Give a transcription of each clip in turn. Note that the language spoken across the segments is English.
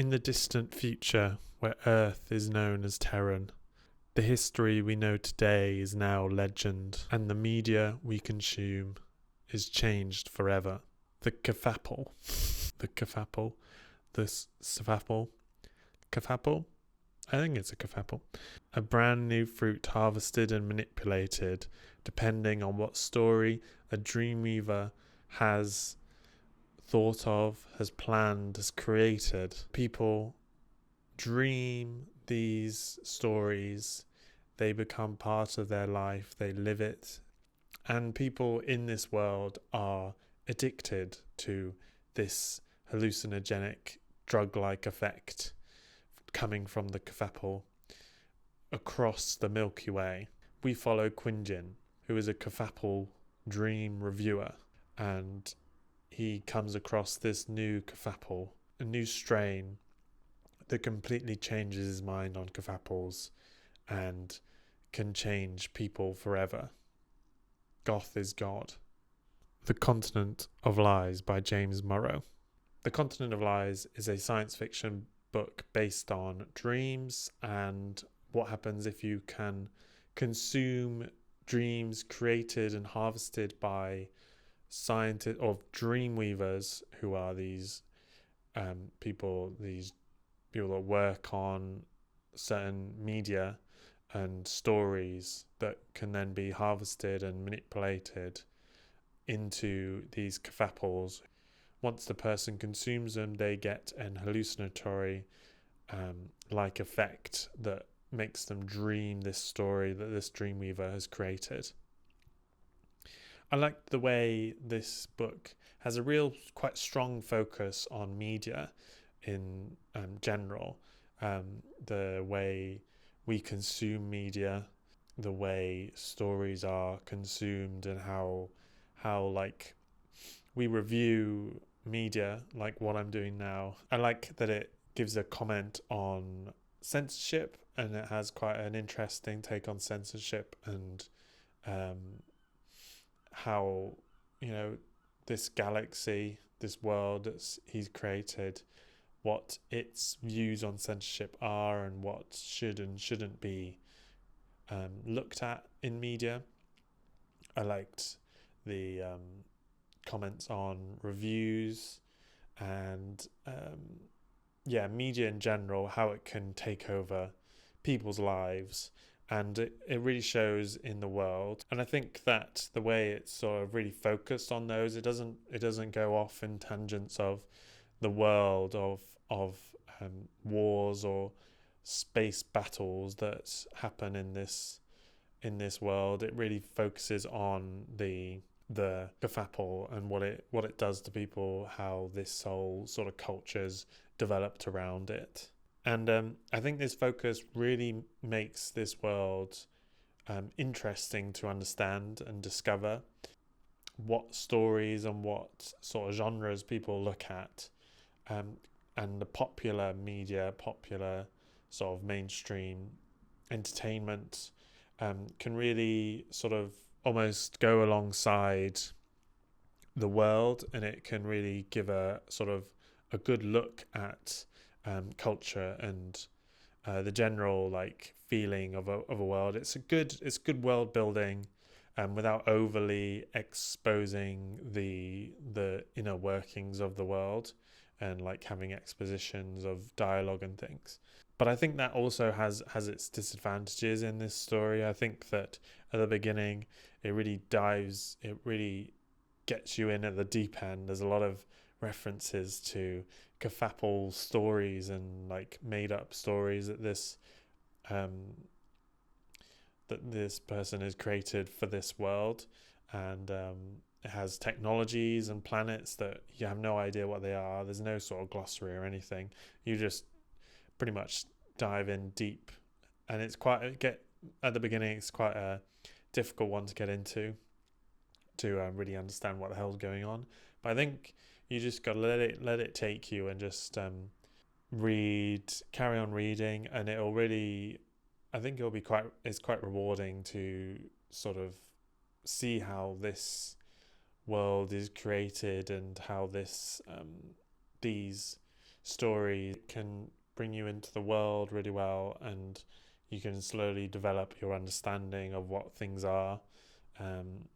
In the distant future, where Earth is known as Terran, the history we know today is now legend, and the media we consume is changed forever. The kafapel, the safapel, kafapel? I think it's a kafapel. A brand new fruit harvested and manipulated, depending on what story a dreamweaver has thought of, has planned, has created. People dream these stories, they become part of their life, they live it, and people in this world are addicted to this hallucinogenic drug-like effect coming from the kafapel across the Milky Way. We follow Quinjin, who is a kafapel dream reviewer, and he comes across this new kafapel, a new strain that completely changes his mind on kafapels and can change people forever. Goth is God. The Continent of Lies by James Morrow. The Continent of Lies is a science fiction book based on dreams and what happens if you can consume dreams created and harvested by scientists or dreamweavers, who are these people that work on certain media and stories that can then be harvested and manipulated into these kafapels. Once the person consumes them, they get an hallucinatory like effect that makes them dream this story that this dreamweaver has created. I like the way this book has a real quite strong focus on media in general, the way we consume media, the way stories are consumed, and how like we review media, like what I'm doing now. I like that it gives a comment on censorship, and it has quite an interesting take on censorship and how, this galaxy, this world that he's created, what its views on censorship are and what should and shouldn't be looked at in media. I liked the comments on reviews and media in general, how it can take over people's lives, and it really shows in the world. And I think that the way it's sort of really focused on those, it doesn't go off in tangents of the world of wars or space battles that happen in this world. It really focuses on the kafapel and what it does to people, how this whole sort of culture's developed around it. And I think this focus really makes this world interesting to understand and discover. What stories and what sort of genres people look at, and the popular media, popular sort of mainstream entertainment can really sort of almost go alongside the world, and it can really give a sort of a good look at culture and the general like feeling of a world. It's good world building, without overly exposing the inner workings of the world and like having expositions of dialogue and things. But I think that also has its disadvantages in this story. I think that at the beginning it really gets you in at the deep end. There's a lot of references to kafapel stories and like made up stories that this person has created for this world, and it has technologies and planets that you have no idea what they are. There's no sort of glossary or anything. You just pretty much dive in deep, and at the beginning it's quite a difficult one to get into to really understand what the hell's going on. But I think you just got to let it take you and just carry on reading, and it's quite rewarding to sort of see how this world is created and how these story can bring you into the world really well, and you can slowly develop your understanding of what things are. Um,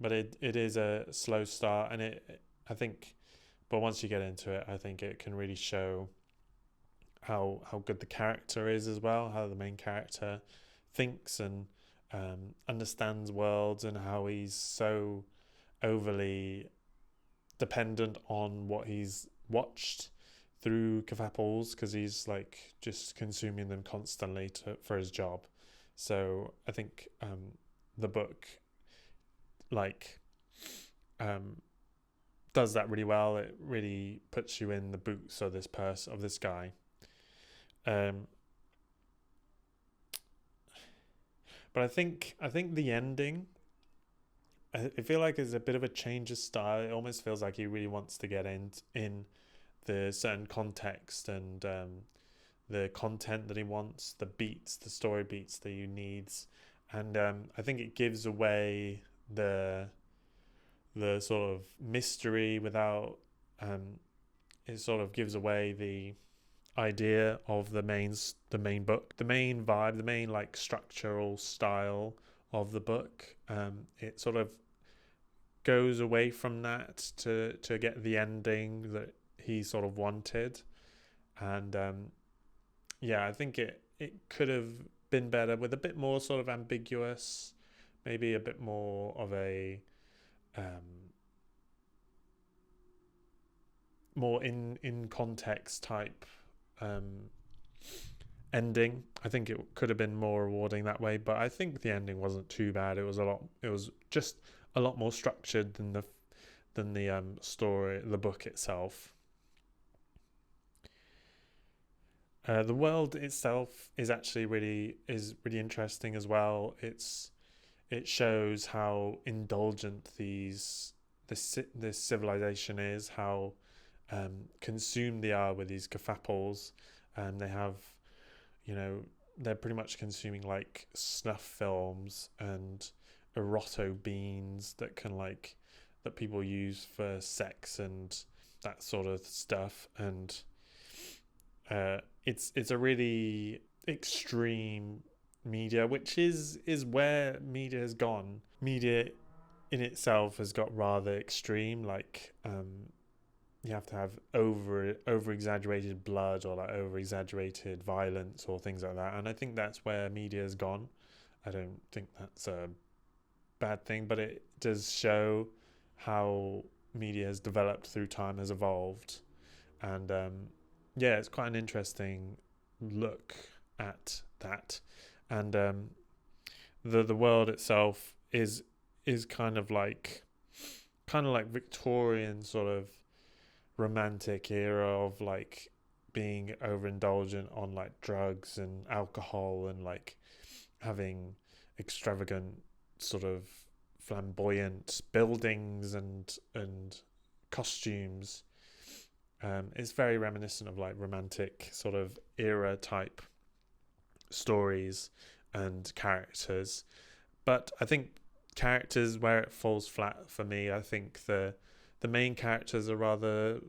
but it is a slow start, and I think, but once you get into it, I think it can really show how good the character is as well, how the main character thinks and understands worlds, and how he's so overly dependent on what he's watched through kafapples, because he's like just consuming them constantly for his job. So I think the book like um, does that really well. It really puts you in the boots of this guy. Um, but I think the ending, I feel like it's a bit of a change of style. It almost feels like he really wants to get in the certain context and the content that he wants, the beats, the story beats that he needs, and I think it gives away the sort of mystery without it sort of gives away the idea of the main book, the main vibe, the main like structural style of the book. It sort of goes away from that to get the ending that he sort of wanted, and yeah, I think it could have been better with a bit more sort of ambiguous, maybe a bit more of a more in context type ending. I think it could have been more rewarding that way, but I think the ending wasn't too bad. It was just a lot more structured than the story, the book itself. The world itself is actually really interesting as well. It shows how indulgent this civilization is, how consumed they are with these kafapples. They have, you know, they're pretty much consuming like snuff films and eroto beans that people use for sex and that sort of stuff. And it's a really extreme media, which is where media has gone. Media in itself has got rather extreme, like you have to have over exaggerated blood or like over exaggerated violence or things like that, and I think that's where media has gone. I don't think that's a bad thing, but it does show how media has developed through time, has evolved, and yeah, it's quite an interesting look at that. And the world itself is kind of like Victorian sort of romantic era of like being overindulgent on like drugs and alcohol and like having extravagant sort of flamboyant buildings and costumes. It's very reminiscent of like romantic sort of era type stories and characters. But I think characters, where it falls flat for me, I think the main characters are rather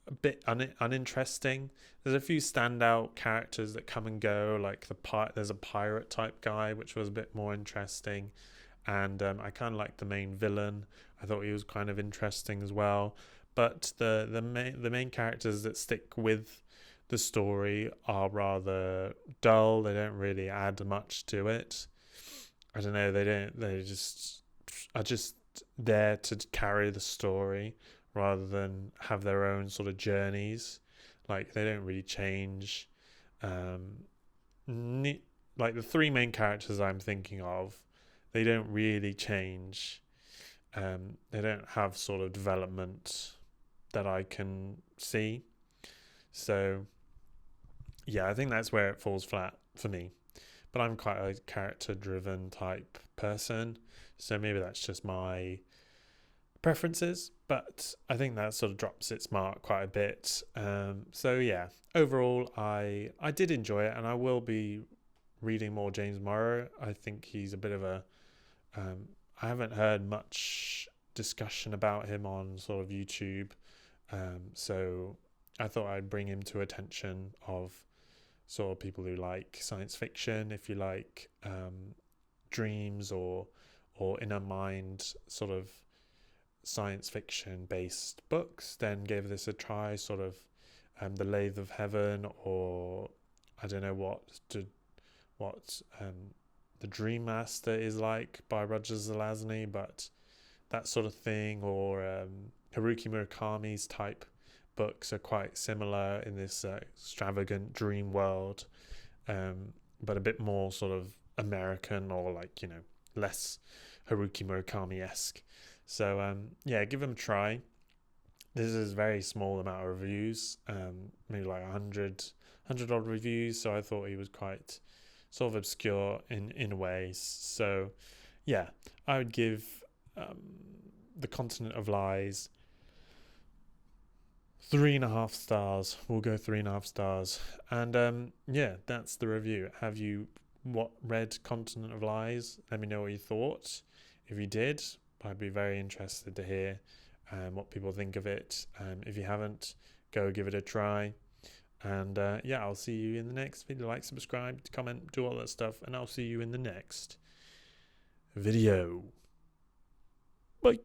a bit uninteresting. There's a few standout characters that come and go, like there's a pirate type guy, which was a bit more interesting, and I kind of liked the main villain. I thought he was kind of interesting as well. But the main characters that stick with the story are rather dull. They don't really add much to it. I don't know. They just are just there to carry the story rather than have their own sort of journeys. Like they don't really change. Like the three main characters I'm thinking of, they don't really change. They don't have sort of development that I can see. So yeah, I think that's where it falls flat for me. But I'm quite a character driven type person, so maybe that's just my preferences, but I think that sort of drops its mark quite a bit. So yeah, overall I did enjoy it, and I will be reading more James Morrow. I think he's a bit of a I haven't heard much discussion about him on sort of YouTube, so I thought I'd bring him to attention of sort of people who like science fiction, if you like dreams or inner mind sort of science fiction based books, then give this a try. Sort of The Lathe of Heaven, or I don't know what The Dream Master is like by Roger Zelazny, but that sort of thing, or Haruki Murakami's type books are quite similar in this extravagant dream world, but a bit more sort of American, or like, you know, less Haruki Murakami-esque. So yeah, give them a try. This is a very small amount of reviews, maybe like 100 odd reviews, so I thought he was quite sort of obscure in ways. So yeah, I would give The Continent of Lies 3.5 stars. We'll go 3.5 stars. And yeah, that's the review. Have you read Continent of Lies? Let me know what you thought. If you did, I'd be very interested to hear what people think of it. If you haven't, go give it a try. And yeah, I'll see you in the next video. Like, subscribe, comment, do all that stuff, and I'll see you in the next video. Bye.